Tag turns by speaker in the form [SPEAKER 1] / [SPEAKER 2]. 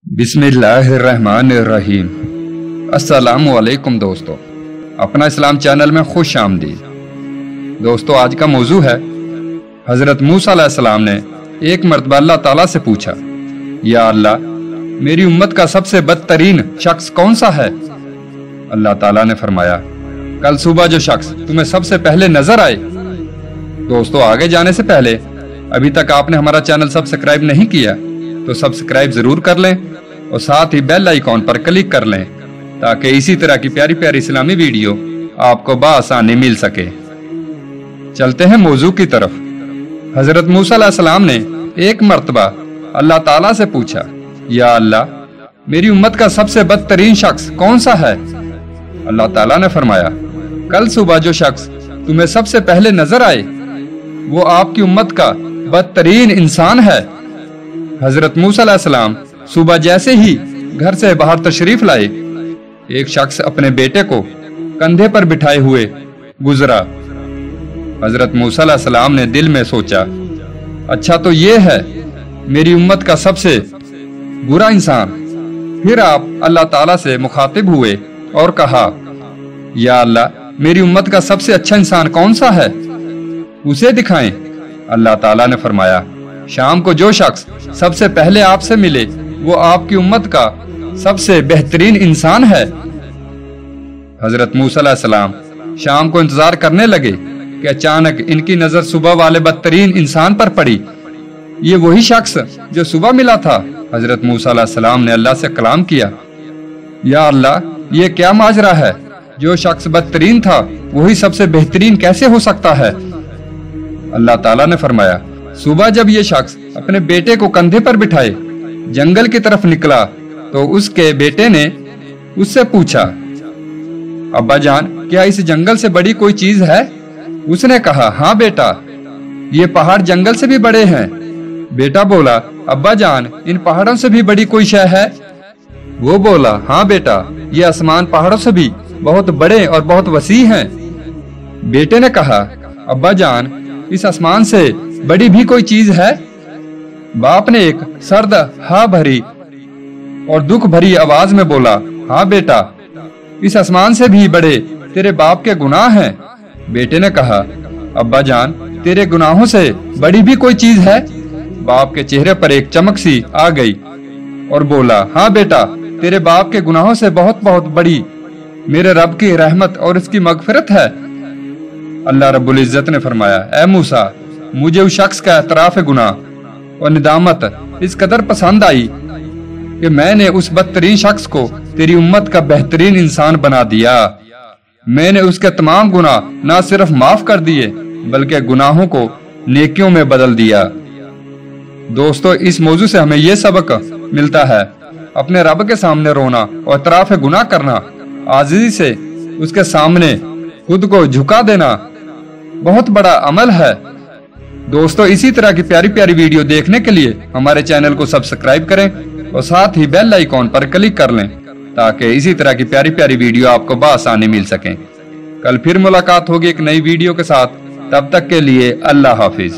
[SPEAKER 1] बिस्मिल्लाहिर्रहमानिर्रहीम। अस्सलामुअलैकुम दोस्तों, अपना इस्लाम चैनल में खुश आमदीद। दोस्तों, आज का मौजू है हज़रत मूसा अलैहिस्सलाम ने एक मरतबा अल्लाह ताला से पूछा, या अल्लाह, मेरी उम्मत का सबसे बदतरीन शख्स कौन सा है? अल्लाह ताला ने फरमाया, कल सुबह जो शख्स तुम्हें सबसे पहले नजर आए। दोस्तों, आगे जाने से पहले अभी तक आपने हमारा चैनल सब्सक्राइब नहीं किया तो सब्सक्राइब जरूर कर लें और साथ ही बेल आइकॉन पर क्लिक कर लें ताकि इसी तरह की प्यारी प्यारी इस्लामी वीडियो आपको बआसानी मिल सके। चलते हैं मौजू की तरफ। हजरत मूसा अलैहिस्सलाम ने एक मर्तबा अल्लाह ताला से पूछा, या अल्लाह, मेरी उम्मत का सबसे बदतरीन शख्स कौन सा है? अल्लाह ताला ने फरमाया, कल सुबह जो शख्स तुम्हें सबसे पहले नजर आए वो आपकी उम्मत का बदतरीन इंसान है। हजरत मूसा अलैहिस्सलाम सुबह जैसे ही घर से बाहर तशरीफ लाए, एक शख्स अपने बेटे को कंधे पर बिठाए हुए गुजरा। हजरत मूसा अलैहिस्सलाम ने दिल में सोचा, अच्छा तो ये है मेरी उम्मत का सबसे बुरा इंसान। फिर आप अल्लाह ताला से मुखातिब हुए और कहा, या अल्लाह, मेरी उम्मत का सबसे अच्छा इंसान कौन सा है, उसे दिखाएं। अल्लाह ताला ने फरमाया, शाम को जो शख्स सबसे पहले आपसे मिले वो आपकी उम्मत का सबसे बेहतरीन इंसान है। हजरत मूसा अलैहिस्सलाम शाम को इंतजार करने लगे कि अचानक इनकी नजर सुबह वाले बदतरीन इंसान पर पड़ी। ये वही शख्स जो सुबह मिला था। हजरत मूसा अलैहिस्सलाम ने अल्लाह से कलाम किया, या अल्लाह, ये क्या माजरा है? जो शख्स बदतरीन था वही सबसे बेहतरीन कैसे हो सकता है? अल्लाह ताला ने फरमाया, सुबह जब ये शख्स अपने बेटे को कंधे पर बिठाए जंगल की तरफ निकला तो उसके बेटे ने उससे पूछा, अब्बा जान, क्या इस जंगल से बड़ी कोई चीज है? उसने कहा, हाँ बेटा, ये पहाड़ जंगल से भी बड़े हैं। बेटा बोला, अब्बा जान, इन पहाड़ों से भी बड़ी कोई शय है? वो बोला, हाँ बेटा, ये आसमान पहाड़ों से भी बहुत बड़े और बहुत वसी हैं। बेटे ने कहा, अब्बा जान, इस आसमान से बड़ी भी कोई चीज है? बाप ने एक सर्द हा भरी और दुख भरी आवाज में बोला, हाँ बेटा, इस आसमान से भी बड़े तेरे बाप के गुनाह हैं। बेटे ने कहा, अब्बा जान, तेरे गुनाहों से बड़ी भी कोई चीज है? बाप के चेहरे पर एक चमक सी आ गई और बोला, हाँ बेटा, तेरे बाप के गुनाहों से बहुत बहुत बड़ी मेरे रब की रहमत और इसकी मगफिरत है। अल्लाह रब्बुल इज्जत ने फरमाया, ऐ मूसा, मुझे उस शख्स का एतराफ गुनाह और निदामत इस कदर पसंद आई कि मैंने उस बदतरीन शख्स को तेरी उम्मत का बेहतरीन इंसान बना दिया। मैंने उसके तमाम गुनाह ना सिर्फ माफ कर दिए बल्कि गुनाहों को नेकियों में बदल दिया। दोस्तों, इस मौजू से हमें यह सबक मिलता है, अपने रब के सामने रोना और एतराफ गुनाह करना, आजिज़ी से उसके सामने खुद को झुका देना बहुत बड़ा अमल है। दोस्तों, इसी तरह की प्यारी प्यारी वीडियो देखने के लिए हमारे चैनल को सब्सक्राइब करें और साथ ही बेल आइकॉन पर क्लिक कर लें ताकि इसी तरह की प्यारी प्यारी वीडियो आपको बआसानी मिल सकें। कल फिर मुलाकात होगी एक नई वीडियो के साथ। तब तक के लिए अल्लाह हाफिज।